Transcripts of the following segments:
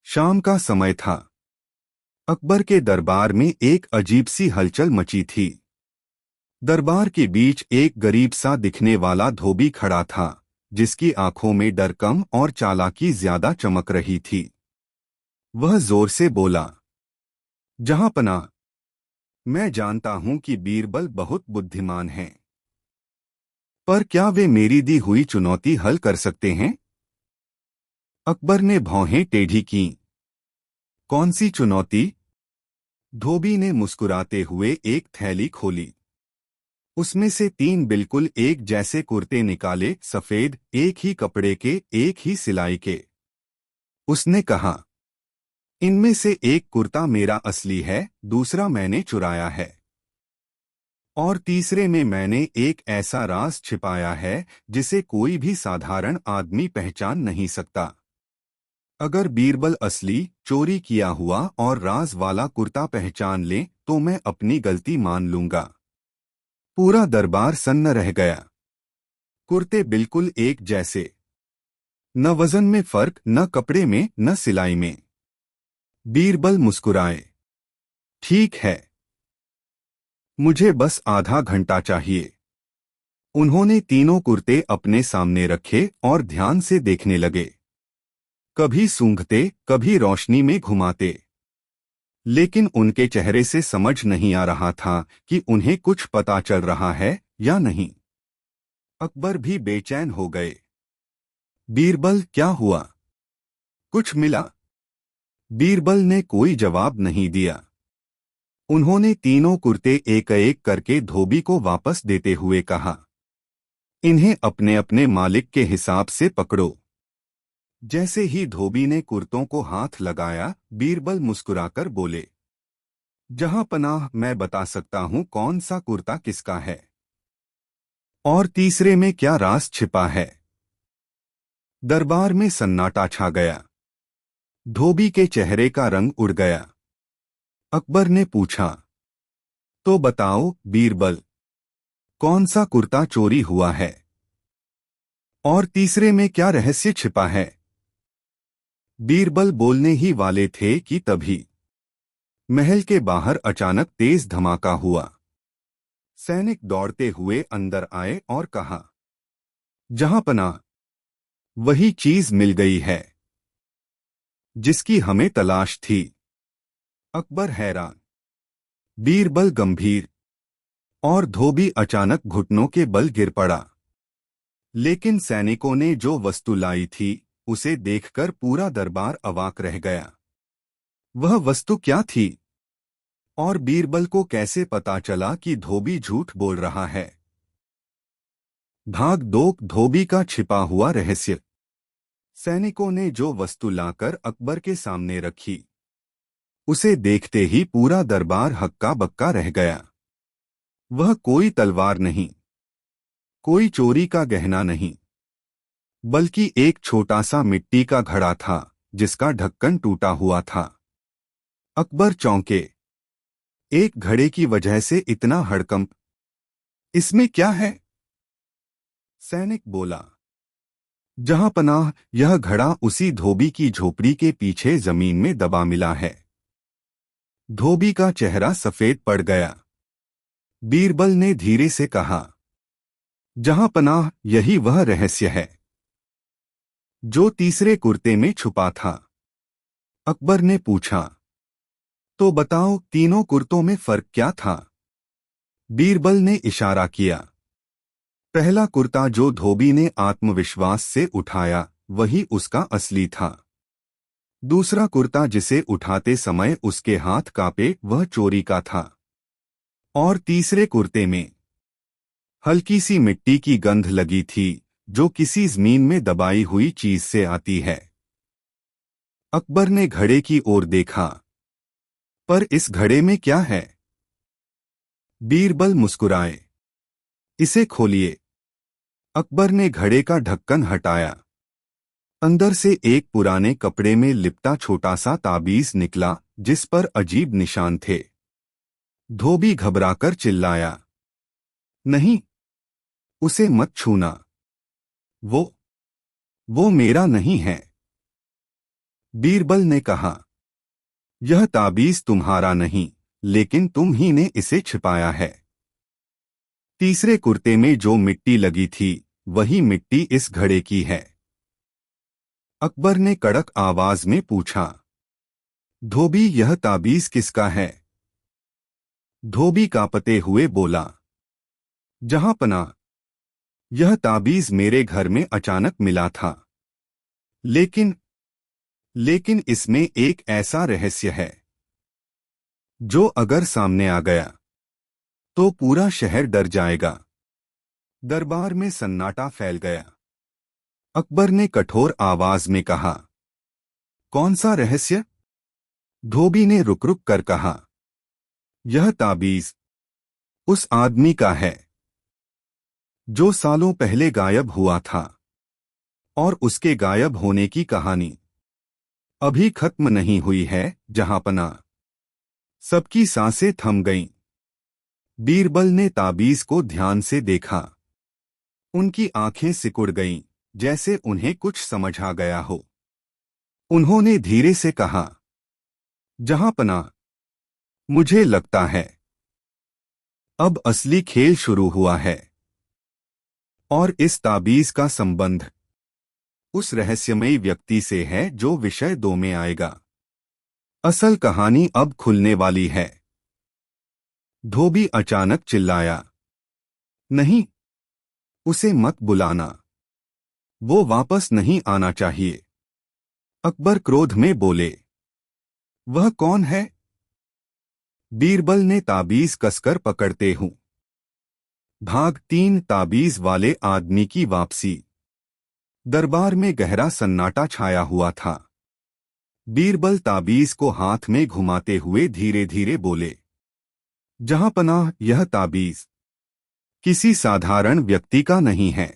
शाम का समय था। अकबर के दरबार में एक अजीब सी हलचल मची थी। दरबार के बीच एक गरीब सा दिखने वाला धोबी खड़ा था, जिसकी आंखों में डर कम और चालाकी ज्यादा चमक रही थी। वह जोर से बोला, जहांपनाह, मैं जानता हूं कि बीरबल बहुत बुद्धिमान हैं, पर क्या वे मेरी दी हुई चुनौती हल कर सकते हैं? अकबर ने भौहें टेढ़ी कीं। कौन सी चुनौती? धोबी ने मुस्कुराते हुए एक थैली खोली। उसमें से 3 बिल्कुल एक जैसे कुर्ते निकाले, सफेद, एक ही कपड़े के, एक ही सिलाई के। उसने कहा, इनमें से एक कुर्ता मेरा असली है, दूसरा मैंने चुराया है, और तीसरे में मैंने एक ऐसा राज छिपाया है जिसे कोई भी साधारण आदमी पहचान नहीं सकता। अगर बीरबल असली, चोरी किया हुआ और राज वाला कुर्ता पहचान ले तो मैं अपनी गलती मान लूंगा। पूरा दरबार सन्न रह गया। कुर्ते बिल्कुल एक जैसे, न वजन में फर्क, न कपड़े में, न सिलाई में। बीरबल मुस्कुराए। ठीक है, मुझे बस आधा घंटा चाहिए। उन्होंने तीनों कुर्ते अपने सामने रखे और ध्यान से देखने लगे। कभी सूंघते, कभी रोशनी में घुमाते, लेकिन उनके चेहरे से समझ नहीं आ रहा था कि उन्हें कुछ पता चल रहा है या नहीं। अकबर भी बेचैन हो गए। बीरबल, क्या हुआ? कुछ मिला? बीरबल ने कोई जवाब नहीं दिया। उन्होंने तीनों कुर्ते एक एक करके धोबी को वापस देते हुए कहा, इन्हें अपने अपने मालिक के हिसाब से पकड़ो। जैसे ही धोबी ने कुर्तों को हाथ लगाया, बीरबल मुस्कुराकर बोले, जहांपनाह, मैं बता सकता हूं कौन सा कुर्ता किसका है, और तीसरे में क्या राज छिपा है। दरबार में सन्नाटा छा गया। धोबी के चेहरे का रंग उड़ गया। अकबर ने पूछा, तो बताओ बीरबल, कौन सा कुर्ता चोरी हुआ है, और तीसरे में क्या रहस्य छिपा है? बीरबल बोलने ही वाले थे कि तभी महल के बाहर अचानक तेज धमाका हुआ। सैनिक दौड़ते हुए अंदर आए और कहा, जहांपनाह, वही चीज मिल गई है जिसकी हमें तलाश थी। अकबर हैरान, बीरबल गंभीर, और धोबी अचानक घुटनों के बल गिर पड़ा। लेकिन सैनिकों ने जो वस्तु लाई थी उसे देखकर पूरा दरबार अवाक रह गया। वह वस्तु क्या थी, और बीरबल को कैसे पता चला कि धोबी झूठ बोल रहा है? भाग 2, धोबी का छिपा हुआ रहस्य। सैनिकों ने जो वस्तु लाकर अकबर के सामने रखी, उसे देखते ही पूरा दरबार हक्का बक्का रह गया। वह कोई तलवार नहीं, कोई चोरी का गहना नहीं, बल्कि एक छोटा सा मिट्टी का घड़ा था जिसका ढक्कन टूटा हुआ था। अकबर चौंके। एक घड़े की वजह से इतना हड़कंप? इसमें क्या है? सैनिक बोला, जहांपनाह, यह घड़ा उसी धोबी की झोपड़ी के पीछे जमीन में दबा मिला है। धोबी का चेहरा सफेद पड़ गया। बीरबल ने धीरे से कहा, जहांपनाह, यही वह रहस्य है जो तीसरे कुर्ते में छुपा था। अकबर ने पूछा, तो बताओ, तीनों कुर्तों में फर्क क्या था? बीरबल ने इशारा किया। पहला कुर्ता जो धोबी ने आत्मविश्वास से उठाया, वही उसका असली था। दूसरा कुर्ता जिसे उठाते समय उसके हाथ कांपे, वह चोरी का था। और तीसरे कुर्ते में हल्की सी मिट्टी की गंध लगी थी, जो किसी जमीन में दबाई हुई चीज से आती है। अकबर ने घड़े की ओर देखा, पर इस घड़े में क्या है? बीरबल मुस्कुराए। इसे खोलिए। अकबर ने घड़े का ढक्कन हटाया। अंदर से एक पुराने कपड़े में लिपटा छोटा सा ताबीज निकला, जिस पर अजीब निशान थे। धोबी घबराकर चिल्लाया, नहीं, उसे मत छूना। वो मेरा नहीं है। बीरबल ने कहा, यह ताबीज तुम्हारा नहीं, लेकिन तुम ही ने इसे छिपाया है। तीसरे कुर्ते में जो मिट्टी लगी थी, वही मिट्टी इस घड़े की है। अकबर ने कड़क आवाज में पूछा, धोबी, यह ताबीज किसका है? धोबी कांपते हुए बोला, जहांपनाह, यह ताबीज मेरे घर में अचानक मिला था। लेकिन लेकिन इसमें एक ऐसा रहस्य है जो अगर सामने आ गया तो पूरा शहर डर जाएगा। दरबार में सन्नाटा फैल गया। अकबर ने कठोर आवाज में कहा, कौन सा रहस्य? धोबी ने रुक रुक कर कहा, यह ताबीज उस आदमी का है जो सालों पहले गायब हुआ था, और उसके गायब होने की कहानी अभी खत्म नहीं हुई है। जहांपनाह, सबकी सांसें थम गईं। बीरबल ने ताबीज को ध्यान से देखा। उनकी आंखें सिकुड़ गईं, जैसे उन्हें कुछ समझ आ गया हो। उन्होंने धीरे से कहा, जहांपनाह, मुझे लगता है अब असली खेल शुरू हुआ है, और इस ताबीज का संबंध उस रहस्यमयी व्यक्ति से है जो विषय 2 में आएगा। असल कहानी अब खुलने वाली है। धोबी अचानक चिल्लाया, नहीं, उसे मत बुलाना, वो वापस नहीं आना चाहिए। अकबर क्रोध में बोले, वह कौन है? बीरबल ने ताबीज कसकर पकड़ते हूं। भाग 3, ताबीज वाले आदमी की वापसी। दरबार में गहरा सन्नाटा छाया हुआ था। बीरबल ताबीज को हाथ में घुमाते हुए धीरे धीरे बोले, जहांपनाह, यह ताबीज किसी साधारण व्यक्ति का नहीं है।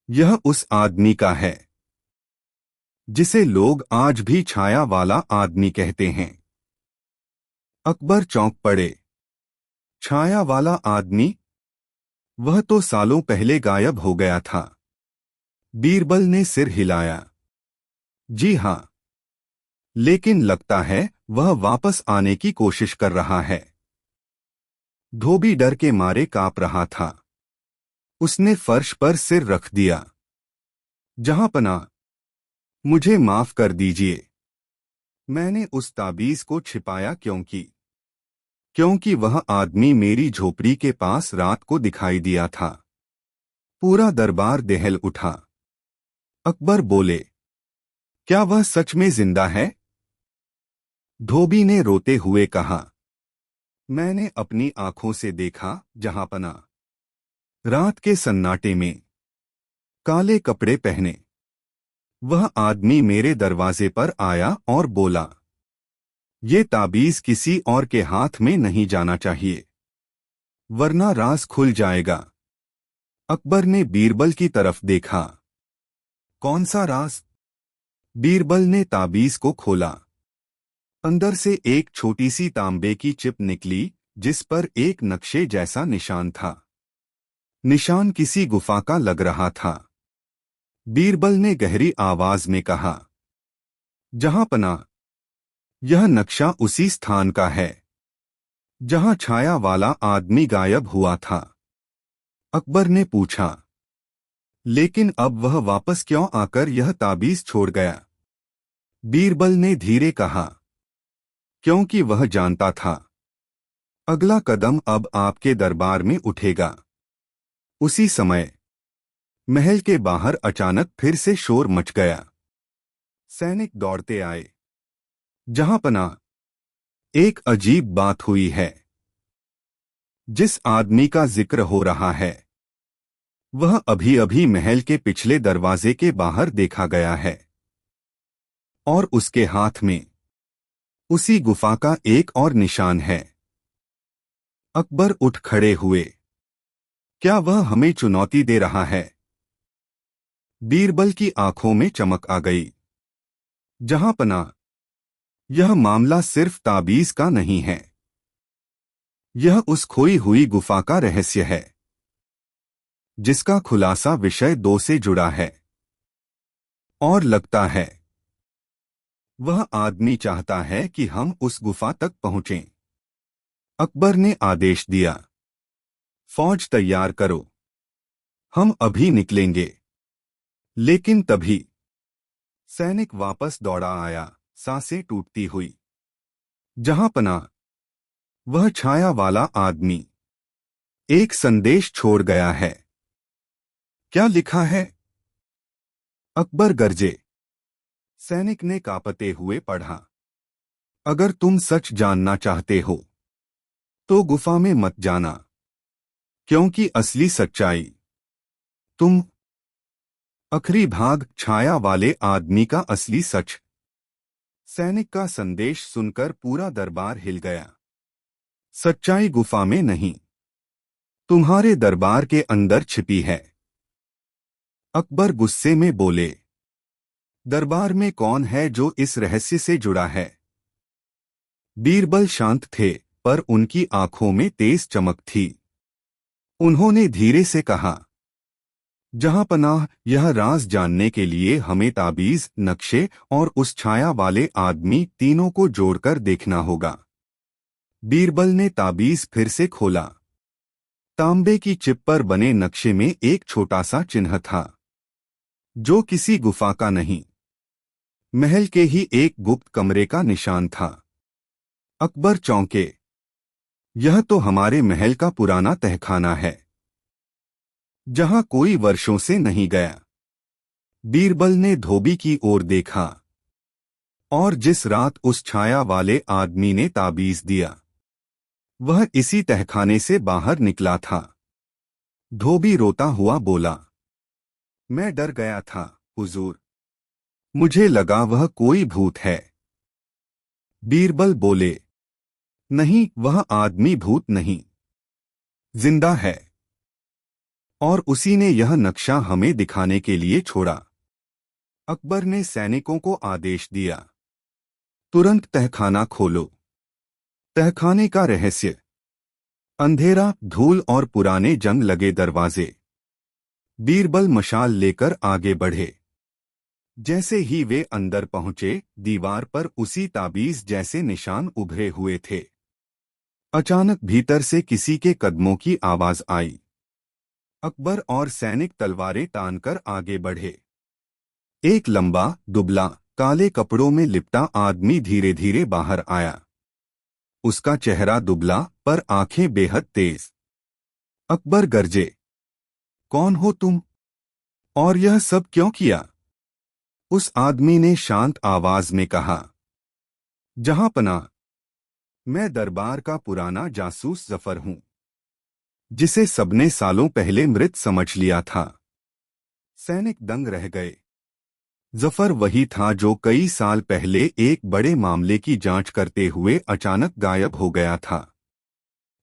यह उस आदमी का है जिसे लोग आज भी छाया वाला आदमी कहते हैं। अकबर चौंक पड़े। छाया वाला आदमी? वह तो सालों पहले गायब हो गया था। बीरबल ने सिर हिलाया, जी हां, लेकिन लगता है वह वापस आने की कोशिश कर रहा है। धोबी डर के मारे कांप रहा था। उसने फर्श पर सिर रख दिया। जहांपनाह, मुझे माफ कर दीजिए। मैंने उस ताबीज को छिपाया क्योंकि वह आदमी मेरी झोपड़ी के पास रात को दिखाई दिया था। पूरा दरबार दहल उठा। अकबर बोले, क्या वह सच में जिंदा है? धोबी ने रोते हुए कहा, मैंने अपनी आंखों से देखा जहांपनाह। रात के सन्नाटे में, काले कपड़े पहने, वह आदमी मेरे दरवाजे पर आया और बोला, ये ताबीज किसी और के हाथ में नहीं जाना चाहिए, वरना राज खुल जाएगा। अकबर ने बीरबल की तरफ देखा। कौन सा राज? बीरबल ने ताबीज को खोला। अंदर से एक छोटी सी तांबे की चिप निकली, जिस पर एक नक्शे जैसा निशान था। निशान किसी गुफा का लग रहा था। बीरबल ने गहरी आवाज में कहा, जहांपनाह, यह नक्शा उसी स्थान का है जहां छाया वाला आदमी गायब हुआ था। अकबर ने पूछा, लेकिन अब वह वापस क्यों आकर यह ताबीज छोड़ गया? बीरबल ने धीरे कहा, क्योंकि वह जानता था अगला कदम अब आपके दरबार में उठेगा। उसी समय महल के बाहर अचानक फिर से शोर मच गया। सैनिक दौड़ते आए। जहांपनाह, एक अजीब बात हुई है। जिस आदमी का जिक्र हो रहा है वह अभी अभी महल के पिछले दरवाजे के बाहर देखा गया है, और उसके हाथ में उसी गुफा का एक और निशान है। अकबर उठ खड़े हुए। क्या वह हमें चुनौती दे रहा है? बीरबल की आंखों में चमक आ गई। जहांपनाह, यह मामला सिर्फ ताबीज का नहीं है, यह उस खोई हुई गुफा का रहस्य है जिसका खुलासा विषय 2 से जुड़ा है। और लगता है वह आदमी चाहता है कि हम उस गुफा तक पहुंचें। अकबर ने आदेश दिया, फौज तैयार करो, हम अभी निकलेंगे। लेकिन तभी सैनिक वापस दौड़ा आया, सांसें टूटती हुई। जहां पना, वह छाया वाला आदमी एक संदेश छोड़ गया है। क्या लिखा है? अकबर गरजे। सैनिक ने कांपते हुए पढ़ा, अगर तुम सच जानना चाहते हो तो गुफा में मत जाना, क्योंकि असली सच्चाई तुम। आखिरी भाग, छाया वाले आदमी का असली सच। सैनिक का संदेश सुनकर पूरा दरबार हिल गया। सच्चाई गुफा में नहीं, तुम्हारे दरबार के अंदर छिपी है। अकबर गुस्से में बोले, दरबार में कौन है जो इस रहस्य से जुड़ा है? बीरबल शांत थे, पर उनकी आंखों में तेज चमक थी। उन्होंने धीरे से कहा, जहां पनाह, यह राज जानने के लिए हमें ताबीज, नक्शे और उस छाया वाले आदमी तीनों को जोड़कर देखना होगा। बीरबल ने ताबीज फिर से खोला। तांबे की चिप पर बने नक्शे में एक छोटा सा चिन्ह था, जो किसी गुफा का नहीं, महल के ही एक गुप्त कमरे का निशान था। अकबर चौंके, यह तो हमारे महल का पुराना तहखाना है, जहां कोई वर्षों से नहीं गया। बीरबल ने धोबी की ओर देखा, और जिस रात उस छाया वाले आदमी ने ताबीज दिया, वह इसी तहखाने से बाहर निकला था। धोबी रोता हुआ बोला, मैं डर गया था हुजूर, मुझे लगा वह कोई भूत है। बीरबल बोले, नहीं, वह आदमी भूत नहीं, जिंदा है, और उसी ने यह नक्शा हमें दिखाने के लिए छोड़ा। अकबर ने सैनिकों को आदेश दिया, तुरंत तहखाना खोलो। तहखाने का रहस्य, अंधेरा, धूल और पुराने जंग लगे दरवाजे। बीरबल मशाल लेकर आगे बढ़े। जैसे ही वे अंदर पहुंचे, दीवार पर उसी ताबीज जैसे निशान उभरे हुए थे। अचानक भीतर से किसी के कदमों की आवाज आई। अकबर और सैनिक तलवारें तानकर आगे बढ़े। एक लंबा, दुबला, काले कपड़ों में लिपटा आदमी धीरे धीरे बाहर आया। उसका चेहरा दुबला, पर आंखें बेहद तेज। अकबर गरजे, कौन हो तुम? और यह सब क्यों किया? उस आदमी ने शांत आवाज में कहा, जहां पना, मैं दरबार का पुराना जासूस जफर हूं, जिसे सबने सालों पहले मृत समझ लिया था। सैनिक दंग रह गए। जफर वही था जो कई साल पहले एक बड़े मामले की जांच करते हुए अचानक गायब हो गया था।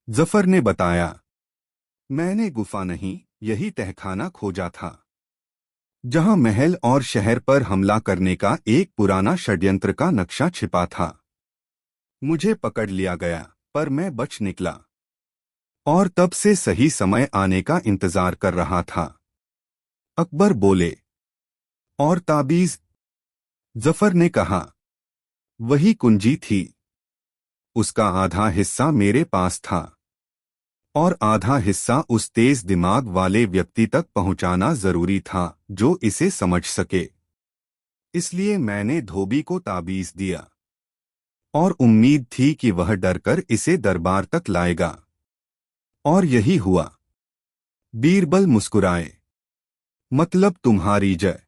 जफर ने बताया, मैंने गुफा नहीं, यही तहखाना खोजा था, जहां महल और शहर पर हमला करने का एक पुराना षड्यंत्र का नक्शा छिपा था। मुझे पकड़ लिया गया, पर मैं बच निकला, और तब से सही समय आने का इंतजार कर रहा था। अकबर बोले, और ताबीज? जफर ने कहा, वही कुंजी थी, उसका आधा हिस्सा मेरे पास था, और आधा हिस्सा उस तेज दिमाग वाले व्यक्ति तक पहुंचाना जरूरी था जो इसे समझ सके। इसलिए मैंने धोबी को ताबीज दिया, और उम्मीद थी कि वह डरकर इसे दरबार तक लाएगा। और यही हुआ। बीरबल मुस्कुराए, मतलब तुम्हारी जय।